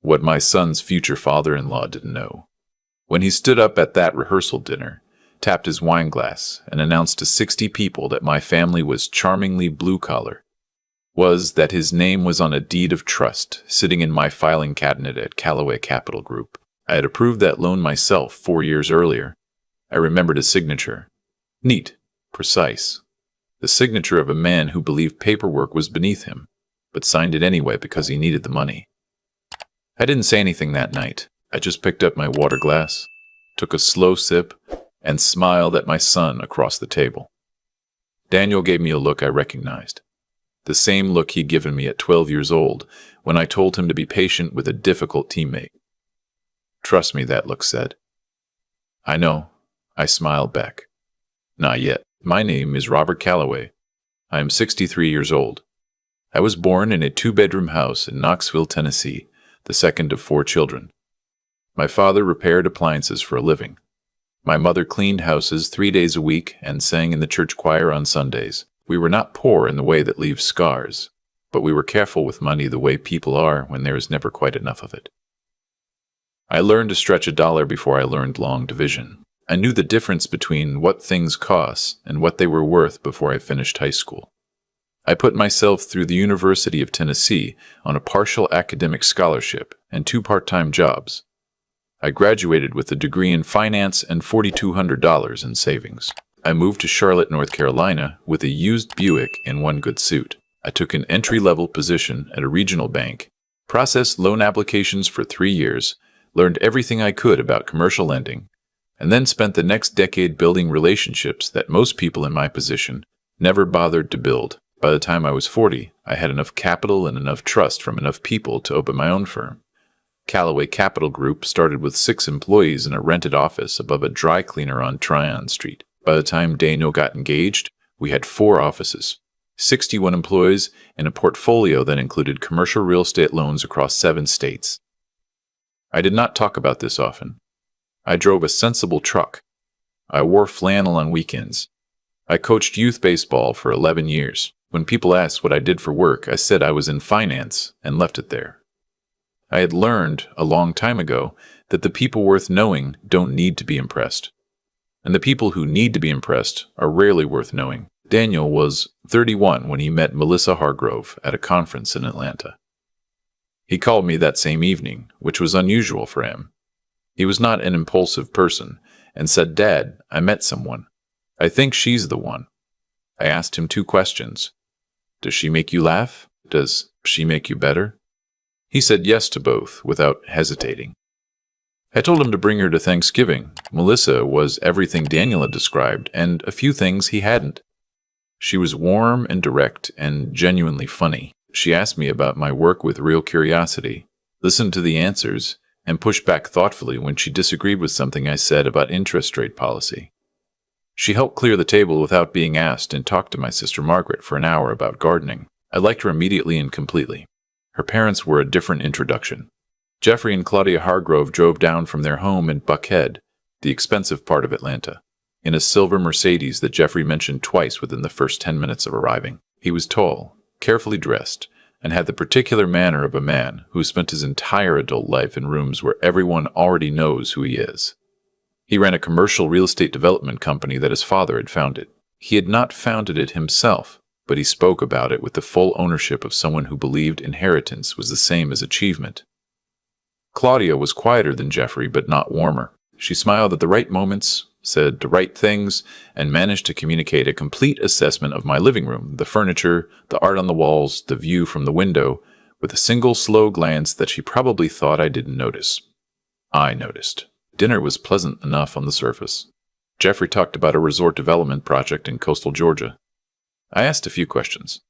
What my son's future father-in-law didn't know. When he stood up at that rehearsal dinner, tapped his wine glass, and announced to 60 people that my family was charmingly blue-collar, was that his name was on a deed of trust sitting in my filing cabinet at Callaway Capital Group. I had approved that loan myself 4 years earlier. I remembered his signature. Neat, precise. The signature of a man who believed paperwork was beneath him, but signed it anyway because he needed the money. I didn't say anything that night. I just picked up my water glass, took a slow sip, and smiled at my son across the table. Daniel gave me a look I recognized. The same look he'd given me at 12 years old when I told him to be patient with a difficult teammate. Trust me, that look said. I know, I smiled back. Not yet. My name is Robert Callaway. I am 63 years old. I was born in a 2-bedroom house in Knoxville, Tennessee, the second of 4 children. My father repaired appliances for a living. My mother cleaned houses 3 days a week and sang in the church choir on Sundays. We were not poor in the way that leaves scars, but we were careful with money the way people are when there is never quite enough of it. I learned to stretch a dollar before I learned long division. I knew the difference between what things cost and what they were worth before I finished high school. I put myself through the University of Tennessee on a partial academic scholarship and 2 part-time jobs. I graduated with a degree in finance and $4,200 in savings. I moved to Charlotte, North Carolina with a used Buick and 1 good suit. I took an entry-level position at a regional bank, processed loan applications for 3 years, learned everything I could about commercial lending, and then spent the next decade building relationships that most people in my position never bothered to build. By the time I was 40, I had enough capital and enough trust from enough people to open my own firm. Callaway Capital Group started with 6 employees in a rented office above a dry cleaner on Tryon Street. By the time Daniel got engaged, we had 4 offices, 61 employees, and a portfolio that included commercial real estate loans across 7 states. I did not talk about this often. I drove a sensible truck. I wore flannel on weekends. I coached youth baseball for 11 years. When people asked what I did for work, I said I was in finance and left it there. I had learned a long time ago that the people worth knowing don't need to be impressed. And the people who need to be impressed are rarely worth knowing. Daniel was 31 when he met Melissa Hargrove at a conference in Atlanta. He called me that same evening, which was unusual for him. He was not an impulsive person, and said, "Dad, I met someone. I think she's the one." I asked him 2 questions. Does she make you laugh? Does she make you better? He said yes to both, without hesitating. I told him to bring her to Thanksgiving. Melissa was everything Daniel had described, and a few things he hadn't. She was warm and direct and genuinely funny. She asked me about my work with real curiosity, listened to the answers, and pushed back thoughtfully when she disagreed with something I said about interest rate policy. She helped clear the table without being asked and talked to my sister Margaret for an hour about gardening. I liked her immediately and completely. Her parents were a different introduction. Jeffrey and Claudia Hargrove drove down from their home in Buckhead, the expensive part of Atlanta, in a silver Mercedes that Jeffrey mentioned twice within the first 10 minutes of arriving. He was tall, carefully dressed, and had the particular manner of a man who spent his entire adult life in rooms where everyone already knows who he is. He ran a commercial real estate development company that his father had founded. He had not founded it himself, but he spoke about it with the full ownership of someone who believed inheritance was the same as achievement. Claudia was quieter than Jeffrey, but not warmer. She smiled at the right moments, said the right things, and managed to communicate a complete assessment of my living room, the furniture, the art on the walls, the view from the window, with a single slow glance that she probably thought I didn't notice. I noticed. Dinner was pleasant enough on the surface. Jeffrey talked about a resort development project in coastal Georgia. I asked a few questions.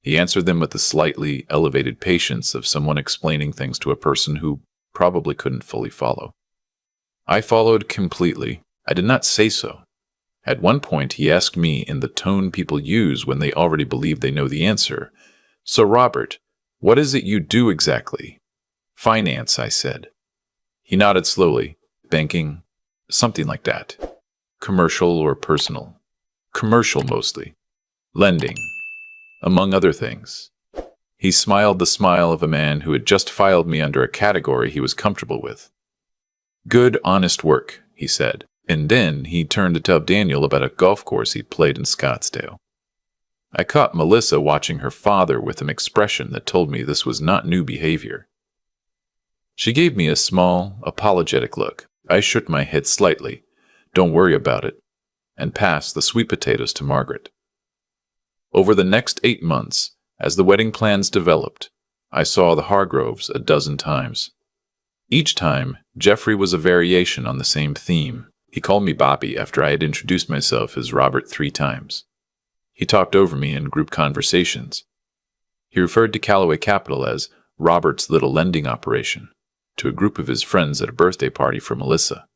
He answered them with the slightly elevated patience of someone explaining things to a person who probably couldn't fully follow. I followed completely. I did not say so. At one point, he asked me in the tone people use when they already believe they know the answer, "So, Robert, what is it you do exactly?" "Finance," I said. He nodded slowly. "Banking?" "Something like that." "Commercial or personal?" "Commercial mostly." "Lending?" "Among other things." He smiled the smile of a man who had just filed me under a category he was comfortable with. "Good, honest work," he said, and then he turned to tell Daniel about a golf course he'd played in Scottsdale. I caught Melissa watching her father with an expression that told me this was not new behavior. She gave me a small, apologetic look. I shook my head slightly, "Don't worry about it," and passed the sweet potatoes to Margaret. Over the next 8 months, as the wedding plans developed, I saw the Hargroves a dozen times. Each time, Jeffrey was a variation on the same theme. He called me Bobby after I had introduced myself as Robert 3 times. He talked over me in group conversations. He referred to Callaway Capital as Robert's little lending operation, to a group of his friends at a birthday party for Melissa.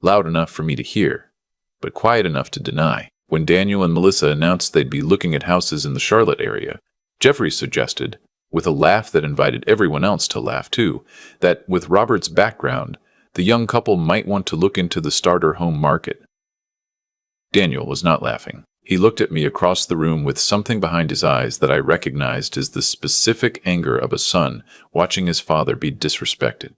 Loud enough for me to hear, but quiet enough to deny. When Daniel and Melissa announced they'd be looking at houses in the Charlotte area, Jeffrey suggested, with a laugh that invited everyone else to laugh too, that with Robert's background, the young couple might want to look into the starter home market. Daniel was not laughing. He looked at me across the room with something behind his eyes that I recognized as the specific anger of a son watching his father be disrespected.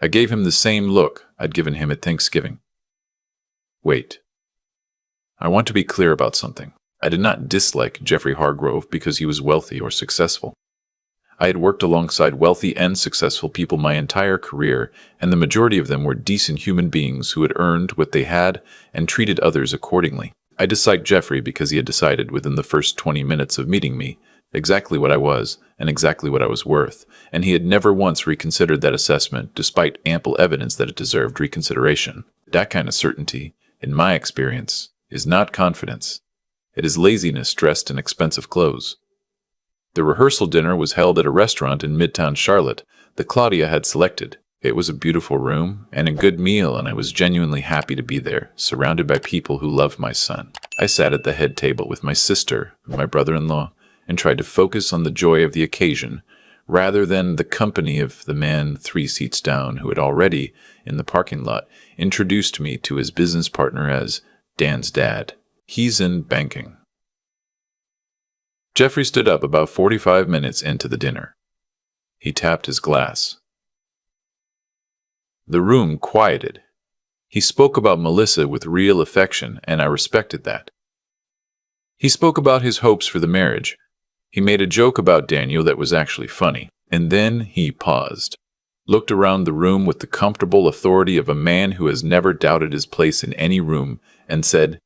I gave him the same look I'd given him at Thanksgiving. Wait. I want to be clear about something. I did not dislike Jeffrey Hargrove because he was wealthy or successful. I had worked alongside wealthy and successful people my entire career, and the majority of them were decent human beings who had earned what they had and treated others accordingly. I disliked Jeffrey because he had decided within the first 20 minutes of meeting me exactly what I was and exactly what I was worth, and he had never once reconsidered that assessment despite ample evidence that it deserved reconsideration. That kind of certainty, in my experience, is not confidence. It is laziness dressed in expensive clothes. The rehearsal dinner was held at a restaurant in Midtown Charlotte that Claudia had selected. It was a beautiful room and a good meal, and I was genuinely happy to be there, surrounded by people who loved my son. I sat at the head table with my sister and my brother-in-law and tried to focus on the joy of the occasion rather than the company of the man 3 seats down who had already, in the parking lot, introduced me to his business partner as Dan's dad. He's in banking. Jeffrey stood up about 45 minutes into the dinner. He tapped his glass. The room quieted. He spoke about Melissa with real affection, and I respected that. He spoke about his hopes for the marriage. He made a joke about Daniel that was actually funny, and then he paused, looked around the room with the comfortable authority of a man who has never doubted his place in any room, and said,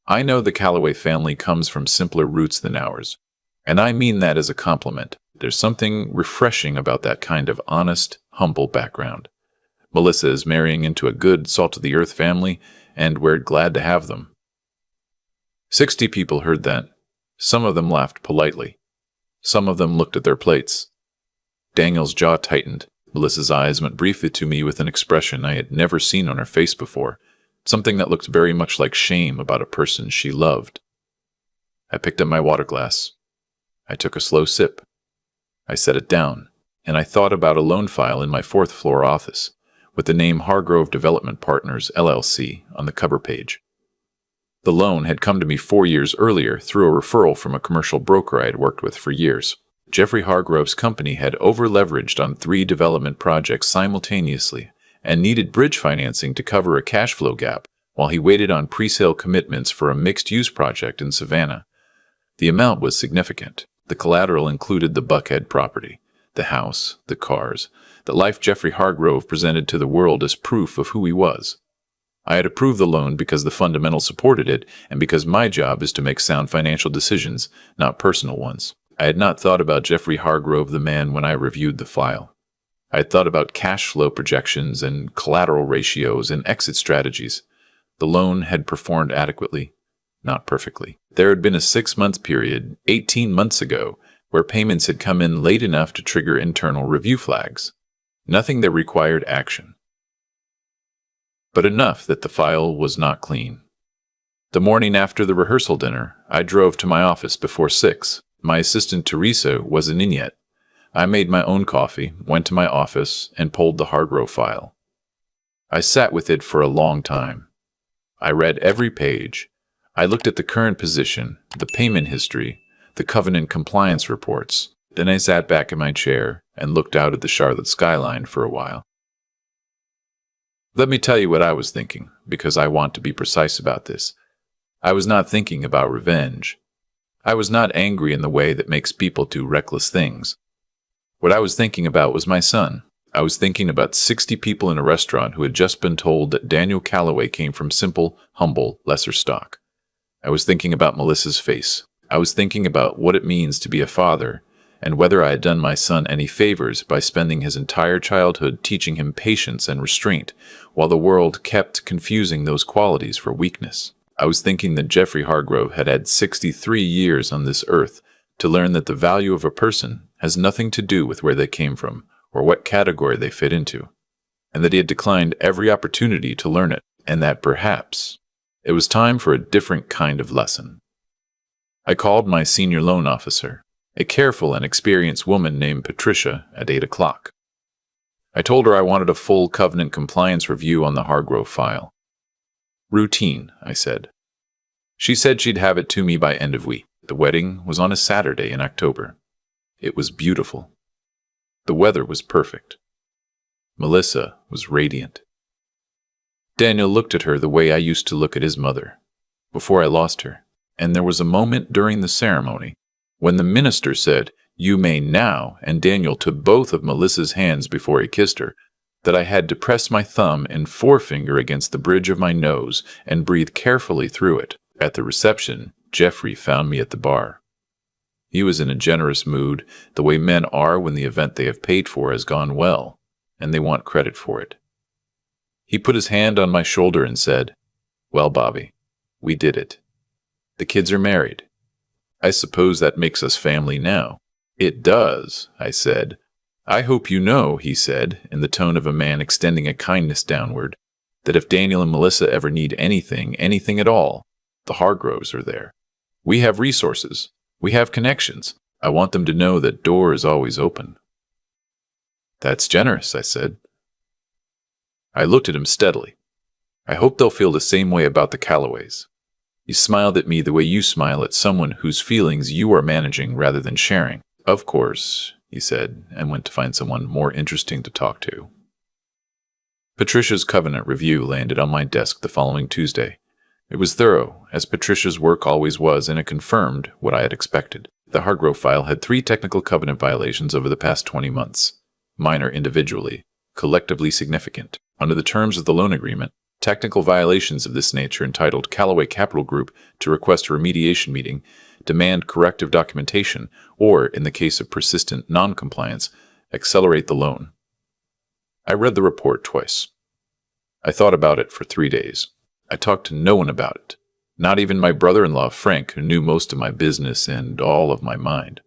"I know the Callaway family comes from simpler roots than ours, and I mean that as a compliment. There's something refreshing about that kind of honest, humble background. Melissa is marrying into a good, salt-of-the-earth family, and we're glad to have them." 60 people heard that. Some of them laughed politely. Some of them looked at their plates. Daniel's jaw tightened. Melissa's eyes went briefly to me with an expression I had never seen on her face before, something that looked very much like shame about a person she loved. I picked up my water glass. I took a slow sip. I set it down, and I thought about a loan file in my 4th-floor office, with the name Hargrove Development Partners, LLC, on the cover page. The loan had come to me 4 years earlier through a referral from a commercial broker I had worked with for years. Jeffrey Hargrove's company had over-leveraged on 3 development projects simultaneously and needed bridge financing to cover a cash flow gap while he waited on pre-sale commitments for a mixed-use project in Savannah. The amount was significant. The collateral included the Buckhead property, the house, the cars, the life Jeffrey Hargrove presented to the world as proof of who he was. I had approved the loan because the fundamentals supported it and because my job is to make sound financial decisions, not personal ones. I had not thought about Jeffrey Hargrove the man when I reviewed the file. I had thought about cash flow projections and collateral ratios and exit strategies. The loan had performed adequately, not perfectly. There had been a 6-month period, 18 months ago, where payments had come in late enough to trigger internal review flags. Nothing that required action, but enough that the file was not clean. The morning after the rehearsal dinner, I drove to my office before 6. My assistant Teresa wasn't in yet. I made my own coffee, went to my office, and pulled the Hargrove file. I sat with it for a long time. I read every page. I looked at the current position, the payment history, the covenant compliance reports. Then I sat back in my chair and looked out at the Charlotte skyline for a while. Let me tell you what I was thinking, because I want to be precise about this. I was not thinking about revenge. I was not angry in the way that makes people do reckless things. What I was thinking about was my son. I was thinking about 60 people in a restaurant who had just been told that Daniel Calloway came from simple, humble, lesser stock. I was thinking about Melissa's face. I was thinking about what it means to be a father, and whether I had done my son any favors by spending his entire childhood teaching him patience and restraint, while the world kept confusing those qualities for weakness. I was thinking that Jeffrey Hargrove had had 63 years on this earth to learn that the value of a person has nothing to do with where they came from or what category they fit into, and that he had declined every opportunity to learn it, and that perhaps it was time for a different kind of lesson. I called my senior loan officer, a careful and experienced woman named Patricia, at 8 o'clock. I told her I wanted a full covenant compliance review on the Hargrove file. Routine, I said. She said she'd have it to me by end of week. The wedding was on a Saturday in October. It was beautiful. The weather was perfect. Melissa was radiant. Daniel looked at her the way I used to look at his mother, before I lost her, and there was a moment during the ceremony when the minister said, "You may now," and Daniel took both of Melissa's hands before he kissed her, that I had to press my thumb and forefinger against the bridge of my nose and breathe carefully through it. At the reception, Jeffrey found me at the bar. He was in a generous mood, the way men are when the event they have paid for has gone well, and they want credit for it. He put his hand on my shoulder and said, "Well, Bobby, we did it. The kids are married. I suppose that makes us family now." "It does," I said. "I hope you know," he said, in the tone of a man extending a kindness downward, "that if Daniel and Melissa ever need anything at all, the Hargroves are there. We have resources. We have connections. I want them to know that door is always open." "That's generous," I said. I looked at him steadily. "I hope they'll feel the same way about the Calloways." He smiled at me the way you smile at someone whose feelings you are managing rather than sharing. "Of course," he said, and went to find someone more interesting to talk to. Patricia's covenant review landed on my desk the following Tuesday. It was thorough, as Patricia's work always was, and it confirmed what I had expected. The Hargrove file had 3 technical covenant violations over the past 20 months. Minor individually, collectively significant. Under the terms of the loan agreement, technical violations of this nature entitled Callaway Capital Group to request a remediation meeting, demand corrective documentation, or, in the case of persistent non-compliance, accelerate the loan. I read the report twice. I thought about it for 3 days. I talked to no one about it, not even my brother-in-law Frank, who knew most of my business and all of my mind.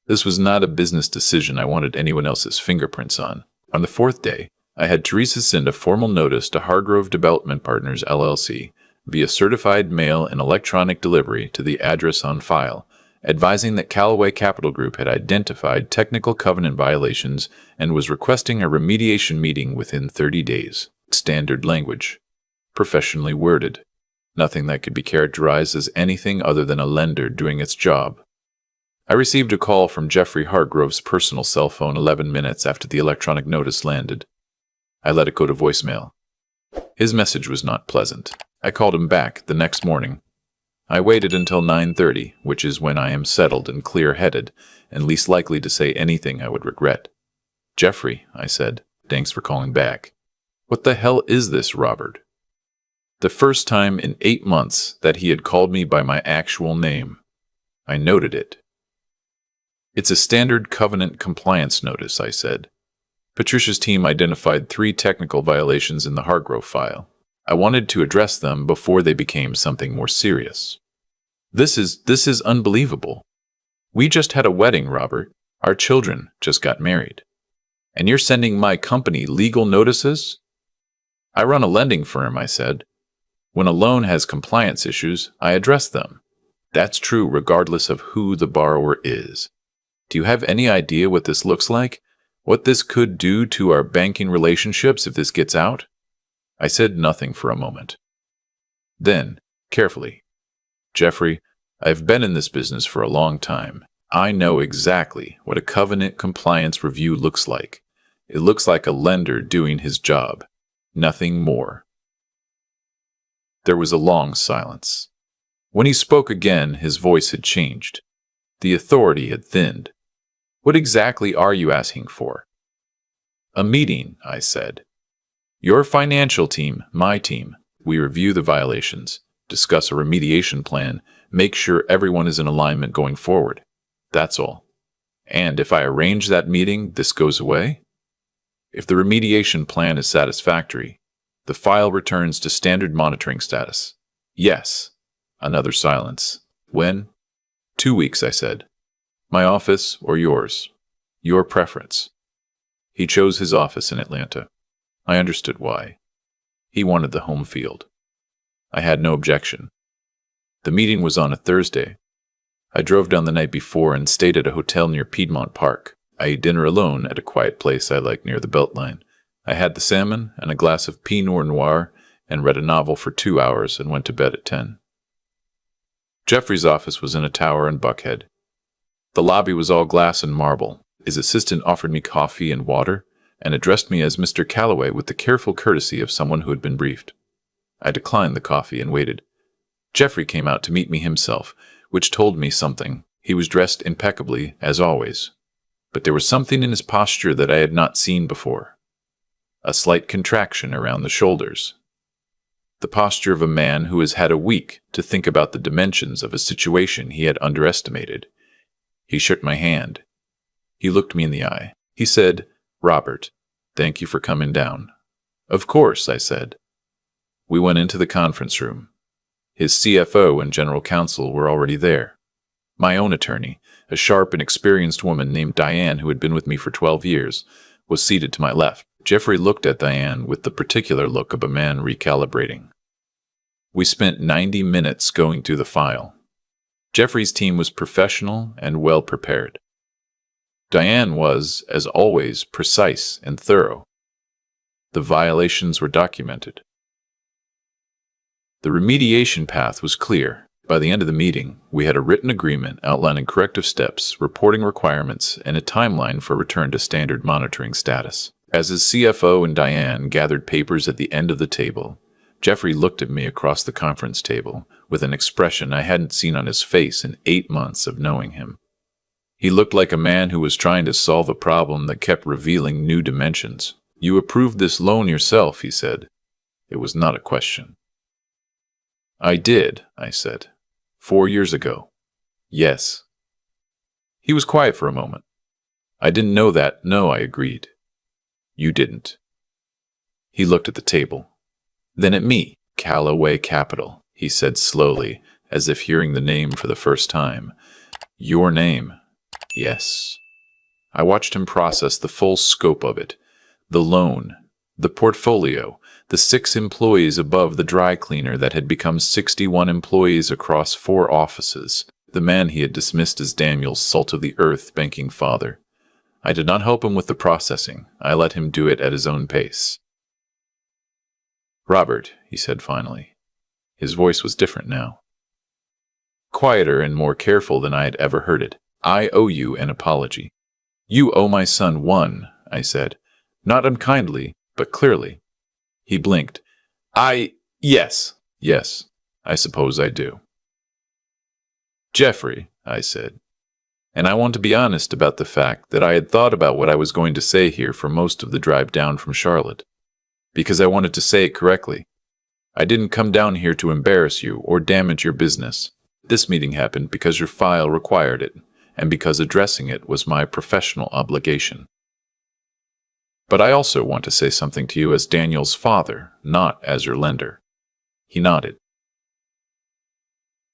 This was not a business decision I wanted anyone else's fingerprints on. On the 4th day, I had Teresa send a formal notice to Hargrove Development Partners, LLC, via certified mail and electronic delivery to the address on file, advising that Callaway Capital Group had identified technical covenant violations and was requesting a remediation meeting within 30 days. Standard language. Professionally worded. Nothing that could be characterized as anything other than a lender doing its job. I received a call from Jeffrey Hargrove's personal cell phone 11 minutes after the electronic notice landed. I let it go to voicemail. His message was not pleasant. I called him back the next morning. I waited until 9:30, which is when I am settled and clear-headed, and least likely to say anything I would regret. "Jeffrey," I said, "thanks for calling back. What the hell is this, Robert?" The first time in 8 months that he had called me by my actual name. I noted it. "It's a standard covenant compliance notice," I said. Patricia's team identified 3 technical violations in the Hargrove file. I wanted to address them before they became something more serious. This is unbelievable. We just had a wedding, Robert. Our children just got married. And you're sending my company legal notices?" "I run a lending firm," I said. "When a loan has compliance issues, I address them. That's true regardless of who the borrower is. Do you have any idea what this looks like? What this could do to our banking relationships if this gets out?" I said nothing for a moment. Then, carefully, "Jeffrey, I've been in this business for a long time, I know exactly what a covenant compliance review looks like. It looks like a lender doing his job. Nothing more. There was a long silence. When he spoke again, his voice had changed. The authority had thinned. What exactly are you asking for? A meeting, I said. Your financial team, my team. We review the violations, discuss a remediation plan, make sure everyone is in alignment going forward. That's all. And if I arrange that meeting, this goes away? If the remediation plan is satisfactory, the file returns to standard monitoring status. Yes. Another silence. When? 2 weeks, I said. My office or yours? Your preference. He chose his office in Atlanta. I understood why. He wanted the home field. I had no objection. The meeting was on a Thursday. I drove down the night before and stayed at a hotel near Piedmont Park. I ate dinner alone at a quiet place I like near the Beltline. I had the salmon and a glass of Pinot Noir and read a novel for 2 hours and went to bed at 10. Jeffrey's office was in a tower in Buckhead. The lobby was all glass and marble. His assistant offered me coffee and water and addressed me as Mr. Calloway with the careful courtesy of someone who had been briefed. I declined the coffee and waited. Jeffrey came out to meet me himself, which told me something. He was dressed impeccably, as always. But there was something in his posture that I had not seen before. A slight contraction around the shoulders. The posture of a man who has had a week to think about the dimensions of a situation he had underestimated. He shook my hand. He looked me in the eye. He said, "Robert, thank you for coming down." "Of course," I said. We went into the conference room. His CFO and general counsel were already there. My own attorney, a sharp and experienced woman named Diane who had been with me for 12 years, was seated to my left. Jeffrey looked at Diane with the particular look of a man recalibrating. We spent 90 minutes going through the file. Jeffrey's team was professional and well prepared. Diane was, as always, precise and thorough. The violations were documented. The remediation path was clear. By the end of the meeting, we had a written agreement outlining corrective steps, reporting requirements, and a timeline for return to standard monitoring status. As his CFO and Diane gathered papers at the end of the table, Jeffrey looked at me across the conference table with an expression I hadn't seen on his face in 8 months of knowing him. He looked like a man who was trying to solve a problem that kept revealing new dimensions. "You approved this loan yourself," he said. It was not a question. "I did," I said. 4 years ago. "Yes." He was quiet for a moment. "I didn't know that." "No," I agreed. "You didn't." He looked at the table. Then at me. "Calloway Capital," he said slowly, as if hearing the name for the first time. "Your name." "Yes." I watched him process the full scope of it. The loan, the portfolio, the 6 employees above the dry cleaner that had become 61 employees across 4 offices, the man he had dismissed as Daniel's salt-of-the-earth banking father. I did not help him with the processing. I let him do it at his own pace. "Robert," he said finally. His voice was different now. Quieter and more careful than I had ever heard it. "I owe you an apology." "You owe my son one," I said. Not unkindly, but clearly. He blinked. Yes, I suppose I do." "Jeffrey," I said, and I want to be honest about the fact that I had thought about what I was going to say here for most of the drive down from Charlotte, because I wanted to say it correctly. I didn't come down here to embarrass you or damage your business. This meeting happened because your file required it, and because addressing it was my professional obligation. But I also want to say something to you as Daniel's father, not as your lender." He nodded.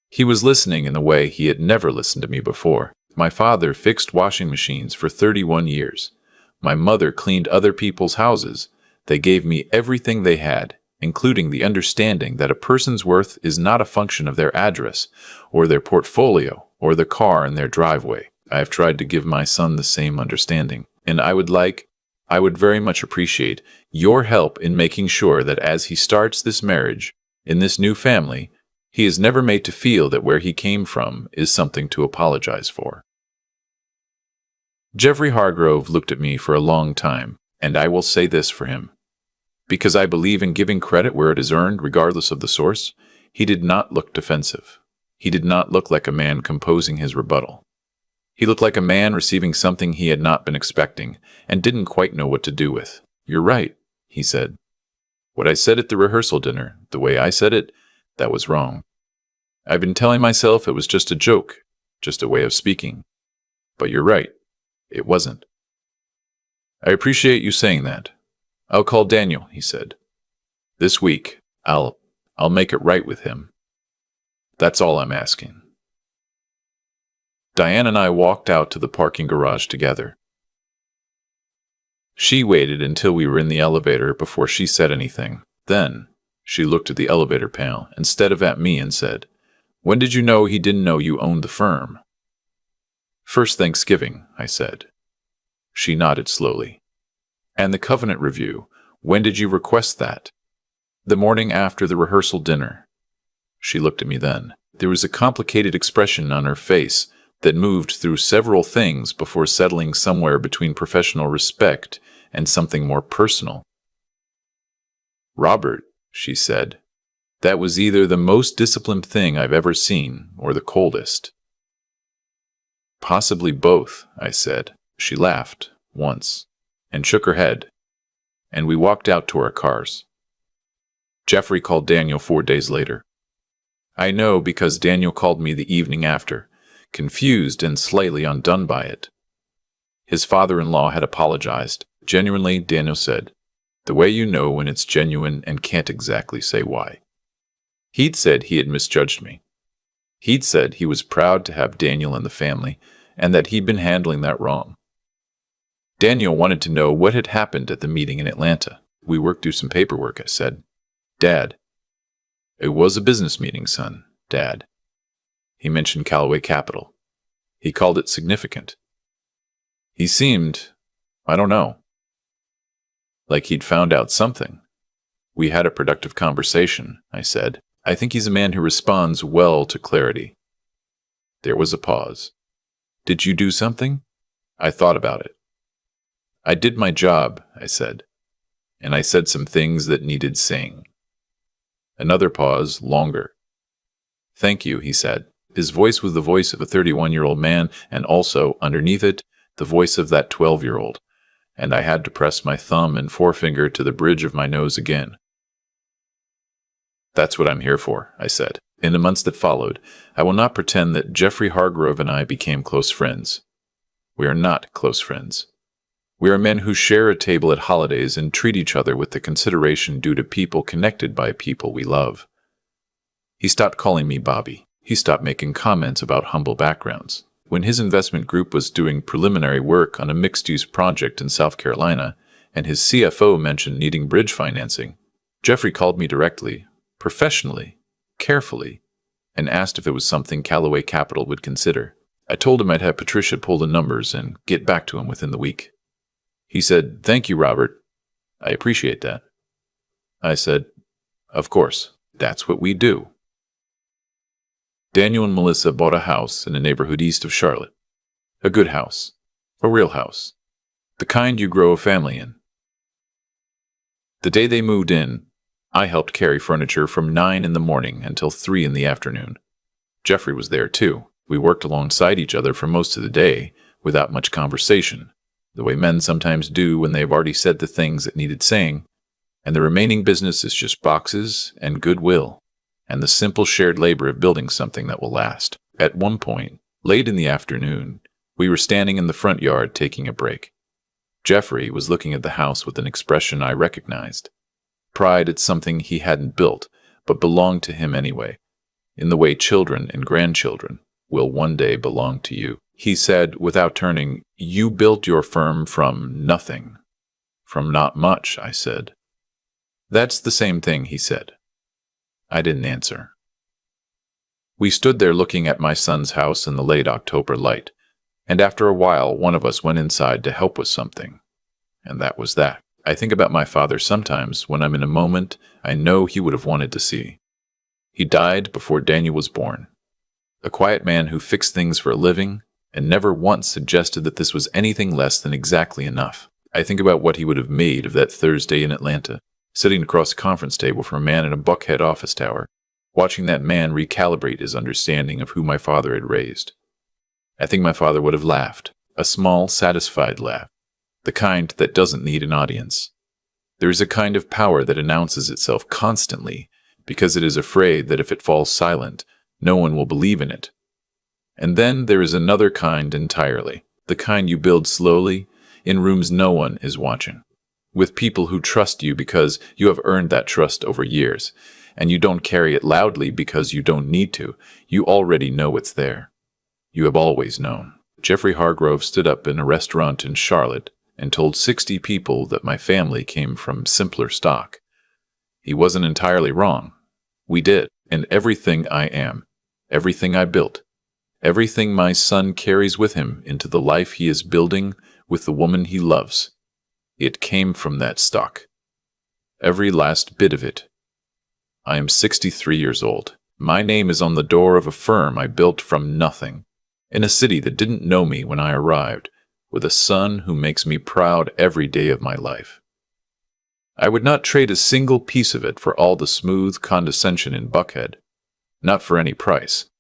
He was listening in the way he had never listened to me before. My father fixed washing machines for 31 years. My mother cleaned other people's houses. They gave me everything they had, including the understanding that a person's worth is not a function of their address, or their portfolio, or the car in their driveway. I have tried to give my son the same understanding, and I would very much appreciate your help in making sure that as he starts this marriage, in this new family, he is never made to feel that where he came from is something to apologize for. Jeffrey Hargrove looked at me for a long time, and I will say this for him. Because I believe in giving credit where it is earned, regardless of the source, he did not look defensive. He did not look like a man composing his rebuttal. He looked like a man receiving something he had not been expecting and didn't quite know what to do with. "You're right," he said. "What I said at the rehearsal dinner, the way I said it, that was wrong. I've been telling myself it was just a joke, just a way of speaking. But you're right, it wasn't." "I appreciate you saying that. I'll call Daniel," he said. "This week, I'll make it right with him. That's all I'm asking." Diane and I walked out to the parking garage together. She waited until we were in the elevator before she said anything. Then, she looked at the elevator panel instead of at me and said, "When did you know he didn't know you owned the firm?" "First Thanksgiving," I said. She nodded slowly. "And the covenant review, when did you request that?" "The morning after the rehearsal dinner." She looked at me then. There was a complicated expression on her face that moved through several things before settling somewhere between professional respect and something more personal. "Robert," she said, "that was either the most disciplined thing I've ever seen or the coldest." "Possibly both," I said. She laughed, once, and shook her head, and we walked out to our cars. Jeffrey called Daniel 4 days later. I know because Daniel called me the evening after, confused and slightly undone by it. His father-in-law had apologized. Genuinely, Daniel said, the way you know when it's genuine and can't exactly say why. He'd said he had misjudged me. He'd said he was proud to have Daniel in the family and that he'd been handling that wrong. Daniel wanted to know what had happened at the meeting in Atlanta. "We worked through some paperwork," I said. "Dad." "It was a business meeting, son, Dad." He mentioned Callaway Capital. He called it significant. He seemed, I don't know, like he'd found out something. "We had a productive conversation," I said. "I think he's a man who responds well to clarity." There was a pause. "Did you do something?" I thought about it. "I did my job," I said. And I said some things that needed saying. Another pause, longer. "Thank you," he said. His voice was the voice of a 31-year-old man, and also, underneath it, the voice of that 12-year-old, and I had to press my thumb and forefinger to the bridge of my nose again. "That's what I'm here for," I said. In the months that followed, I will not pretend that Jeffrey Hargrove and I became close friends. We are not close friends. We are men who share a table at holidays and treat each other with the consideration due to people connected by people we love. He stopped calling me Bobby. He stopped making comments about humble backgrounds. When his investment group was doing preliminary work on a mixed-use project in South Carolina, and his CFO mentioned needing bridge financing, Jeffrey called me directly, professionally, carefully, and asked if it was something Callaway Capital would consider. I told him I'd have Patricia pull the numbers and get back to him within the week. He said, "Thank you, Robert. I appreciate that." I said, "Of course, that's what we do." Daniel and Melissa bought a house in a neighborhood east of Charlotte. A good house. A real house. The kind you grow a family in. The day they moved in, I helped carry furniture from 9 in the morning until 3 in the afternoon. Jeffrey was there too. We worked alongside each other for most of the day, without much conversation, the way men sometimes do when they've already said the things that needed saying, and the remaining business is just boxes and goodwill, and the simple shared labor of building something that will last. At one point, late in the afternoon, we were standing in the front yard taking a break. Jeffrey was looking at the house with an expression I recognized. Pride at something he hadn't built, but belonged to him anyway, in the way children and grandchildren will one day belong to you. He said, without turning, "You built your firm from nothing." "From not much," I said. "That's the same thing," he said. I didn't answer. We stood there looking at my son's house in the late October light, and after a while one of us went inside to help with something. And that was that. I think about my father sometimes when I'm in a moment I know he would have wanted to see. He died before Daniel was born. A quiet man who fixed things for a living and never once suggested that this was anything less than exactly enough. I think about what he would have made of that Thursday in Atlanta, sitting across a conference table from a man in a Buckhead office tower, watching that man recalibrate his understanding of who my father had raised. I think my father would have laughed, a small, satisfied laugh, the kind that doesn't need an audience. There is a kind of power that announces itself constantly because it is afraid that if it falls silent, no one will believe in it. And then there is another kind entirely, the kind you build slowly, in rooms no one is watching, with people who trust you because you have earned that trust over years, and you don't carry it loudly because you don't need to. You already know it's there. You have always known. Jeffrey Hargrove stood up in a restaurant in Charlotte and told 60 people that my family came from simpler stock. He wasn't entirely wrong. We did, and everything I am, everything I built, everything my son carries with him into the life he is building with the woman he loves, it came from that stock. Every last bit of it. I am 63 years old. My name is on the door of a firm I built from nothing, in a city that didn't know me when I arrived, with a son who makes me proud every day of my life. I would not trade a single piece of it for all the smooth condescension in Buckhead, not for any price.